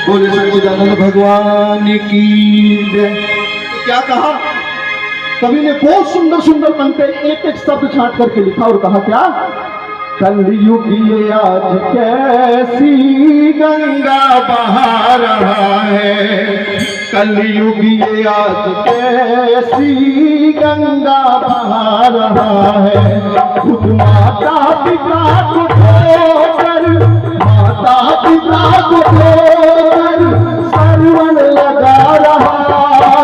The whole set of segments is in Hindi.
बोले सच्चिदानंद भगवान की जय। तो क्या कहा कवि ने? बहुत सुंदर सुंदर पंक्ति एक एक शब्द छांट करके लिखा और कहा क्या? कलयुग ये आज कैसी गंगा बहा रहा है, कलयुग ये आज कैसी गंगा बहा रहा है। खुद माता पिता को छोड़कर, माता पिता को छोड़कर सरवन लगा रहा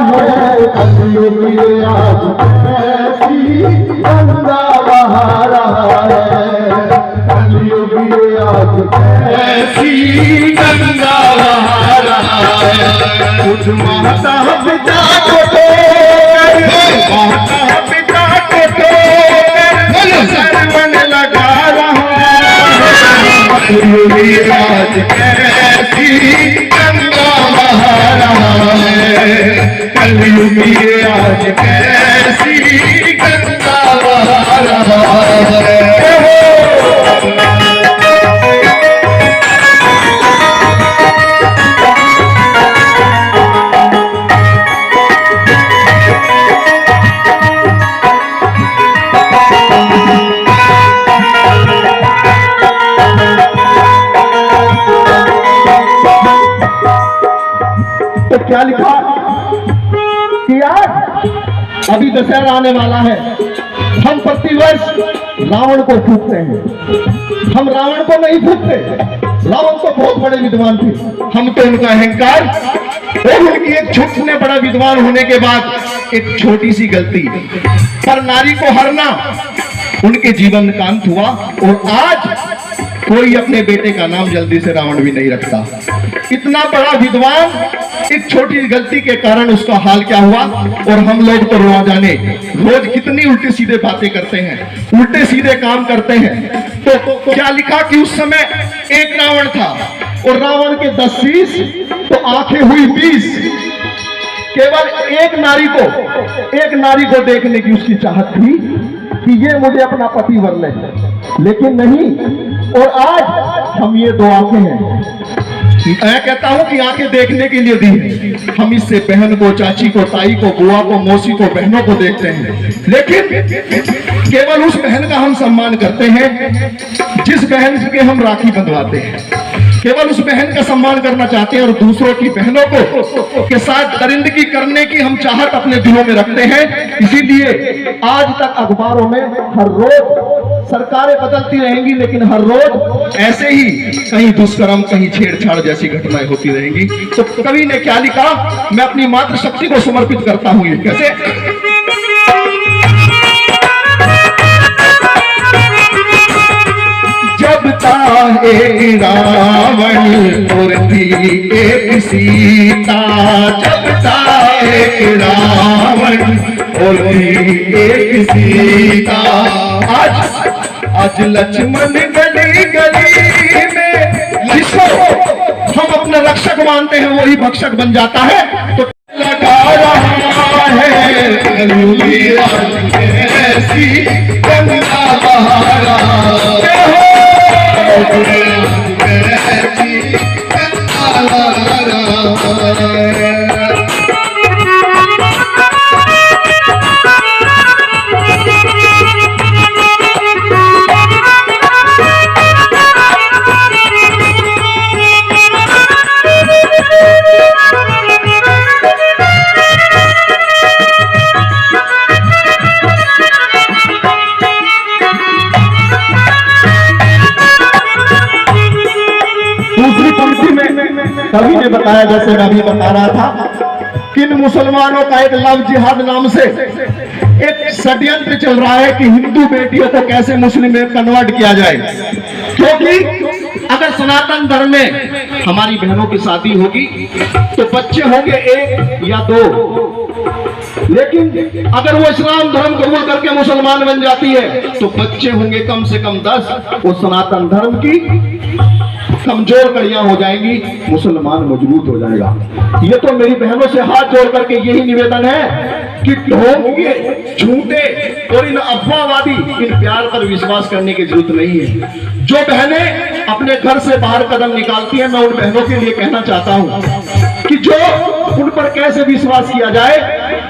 है। कलयुग ये आज कैसी गंगा बहा रहा है, कलयुग ये आज कैसी गंगा बहा रहा है। कुछ माता पिता को छोड़कर, माता पिता को छोड़कर सरवन लगा रहा है। कलयुग ये आज कैसी गंगा बहा रहा है, कलयुग ये आज कैसी गंगा बहा रहा है। तो क्या लिखा कि आज अभी दशहरा आने वाला है, हम प्रतिवर्ष रावण को फूकते हैं। हम रावण को नहीं फूकते, रावण तो बहुत बड़े विद्वान थे, हम तो उनका अहंकार और उनकी एक छोटे बड़ा विद्वान होने के बाद एक छोटी सी गलती पर नारी को हरना उनके जीवन का अंत हुआ। और आज कोई अपने बेटे का नाम जल्दी से रावण भी नहीं रखता। इतना बड़ा विद्वान एक छोटी गलती के कारण उसका हाल क्या हुआ। और हम लोग तो रोज जाने रोज कितनी उल्टे सीधे बातें करते हैं, उल्टे सीधे काम करते हैं। तो क्या लिखा कि उस समय एक रावण था और रावण के 10 शीश तो आंखें हुई 20। केवल एक नारी को देखने की उसकी चाहत थी कि ये मुझे अपना पति वर ले, लेकिन नहीं। और आज हम ये 2 आंखें हैं, मैं कहता हूं कि आंखें देखने के लिए दी है। हम इससे बहन को, चाची को, ताई को, बुआ को, मौसी को, बहनों को देखते हैं, लेकिन केवल उस बहन का हम सम्मान करते हैं जिस बहन के हम राखी बंधवाते हैं। केवल उस बहन का सम्मान करना चाहते हैं और दूसरों की बहनों को के साथ दरिंदगी करने की हम चाहत अपने दिलों में रखते हैं। इसीलिए आज तक अखबारों में हर रोज सरकारें बदलती रहेंगी, लेकिन हर रोज ऐसे ही कहीं दुष्कर्म, कहीं छेड़छाड़ जैसी घटनाएं होती रहेंगी। तो कवि ने क्या लिखा? मैं अपनी मातृशक्ति को समर्पित करता हूं। ये कैसे? जब था एक रावण और थी एक सीता, जब था एक रावण और थी एक सीता। आज लक्ष्मण गली गली में जिसको हम अपना रक्षक मानते हैं वही भक्षक बन जाता है। तो लगा रहा है कलयुग ये आज कैसी गंगा बहा रहा है, कैसी गंगा बहा रहा है। दूसरी पंक्ति में कवि ने बताया, जैसे मैं अभी बता रहा था, कि इन मुसलमानों का एक लव जिहाद नाम से एक षड्यंत्र चल रहा है कि हिंदू बेटियों को कैसे मुस्लिम में कन्वर्ट किया जाए। क्योंकि अगर सनातन धर्म में हमारी बहनों की शादी होगी तो बच्चे होंगे 1 या 2, लेकिन अगर वो इस्लाम धर्म कबूल करके मुसलमान बन जाती है तो बच्चे होंगे कम से कम 10। वो सनातन धर्म की कमजोर कड़ियां हो जाएंगी, मुसलमान मजबूत हो जाएगा। ये तो मेरी बहनों से हाथ जोड़ करके यही निवेदन है कि ढोंगे, झूठे और इन अफवाहवादी इन प्यार पर विश्वास करने की जरूरत नहीं है। जो बहनें अपने घर से बाहर कदम निकालती हैं, मैं उन बहनों के लिए कहना चाहता हूं कि जो उन पर कैसे विश्वास किया जाए,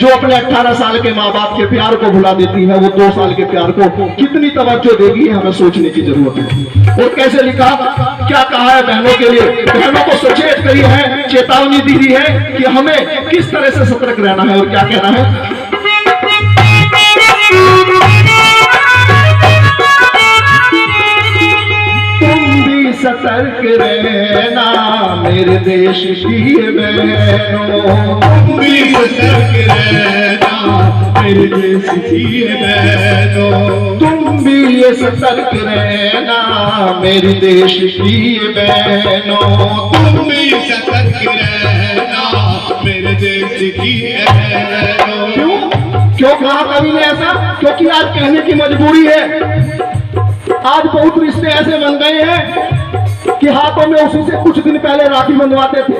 जो अपने 18 साल के माँ बाप के प्यार को भुला देती है, वो 2 साल के प्यार को कितनी तवज्जो देगी, हमें सोचने की जरूरत है। और कैसे लिखा, क्या कहा है बहनों के लिए, बहनों को सचेत करी है, चेतावनी दी है कि हमें किस तरह से सतर्क रहना है। और क्या कहना है, सतर्क रहना मेरे देश की बहनों, तुम भी सतर्क रहना मेरे देश की बहनों, तुम भी ये सतर्क रहना मेरे देश की बहनों, तुम भी सतर्क रहना मेरे देश की बहनों। क्यों कहा कवि ने ऐसा? क्योंकि आज कहने की मजबूरी है। आज बहुत रिश्ते ऐसे बन गए हैं कि हाथों में उसी से कुछ दिन पहले राखी बंधवाते थे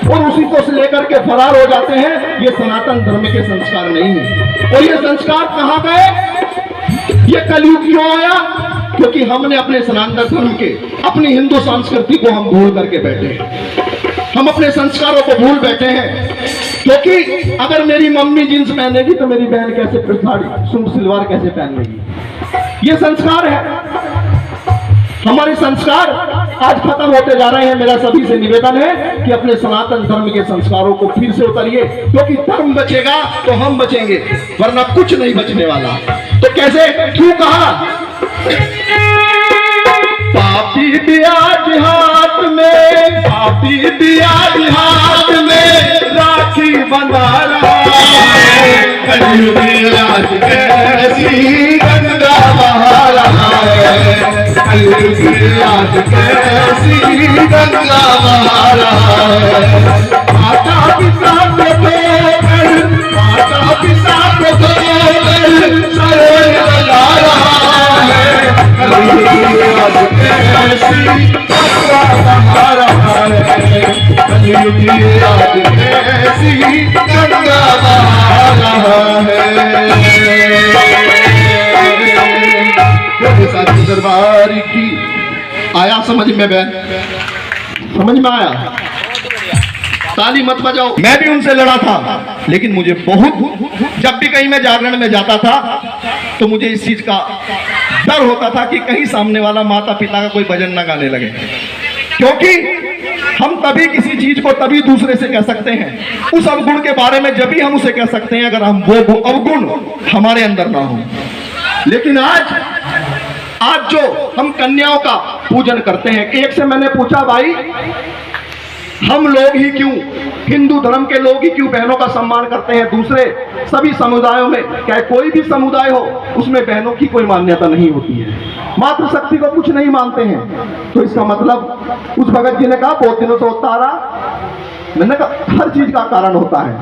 और उसी को से लेकर के फरार हो जाते हैं। ये सनातन धर्म के संस्कार नहीं है। और ये संस्कार कहाँ गए? ये कलयुग क्यों आया? क्योंकि हमने अपने सनातन धर्म के, अपनी हिंदू संस्कृति को हम भूल करके बैठे हैं। हम अपने संस्कारों को भूल बैठे हैं। क्योंकि अगर मेरी मम्मी जींस पहनेगी तो मेरी बहन कैसे साड़ी सूट सलवार कैसे पहन लेगी? ये संस्कार है। हमारे संस्कार आज खत्म होते जा रहे हैं। मेरा सभी से निवेदन है कि अपने सनातन धर्म के संस्कारों को फिर से उतारिए, क्योंकि धर्म बचेगा तो हम बचेंगे, वरना कुछ नहीं बचने वाला। तो कैसे, क्यों कहा? पापी ब्याज हाथ में, पापी ब्याज हाथ में राखी बंधा रहा है, कलयुग आज कैसी गंगा बहा रहा है, कलयुग आज कैसी गंगा बहा रहा है। माता पिता को धोकर, माता पिता को धोकर सरोवर लगा रहा है, कलयुग आज कैसी गंगा बहा रहा है, कलयुग आज कैसी गंगा बहा रहा है। दरबार की आया समझ में? बहन समझ में आया? ताली मत बजाओ। मैं भी उनसे लड़ा था, लेकिन मुझे बहुत, जब भी कहीं मैं जागरण में जाता था तो मुझे इस चीज का डर होता था कि कहीं सामने वाला माता पिता का कोई भजन ना गाने लगे। क्योंकि हम तभी किसी चीज को तभी दूसरे से कह सकते हैं, उस अवगुण के बारे में जब भी हम उसे कह सकते हैं, अगर हम वो अवगुण हमारे अंदर ना हो। लेकिन आज जो हम कन्याओं का पूजन करते हैं, एक से मैंने पूछा, भाई हम लोग ही क्यों, हिंदू धर्म के लोग ही क्यों बहनों का सम्मान करते हैं? दूसरे सभी समुदायों में, चाहे कोई भी समुदाय हो, उसमें बहनों की कोई मान्यता नहीं होती है, मातृशक्ति को कुछ नहीं मानते हैं। तो इसका मतलब, उस भगत जी ने कहा बहुत दिनों से होता आ रहा, मैंने कहा हर चीज का कारण होता है।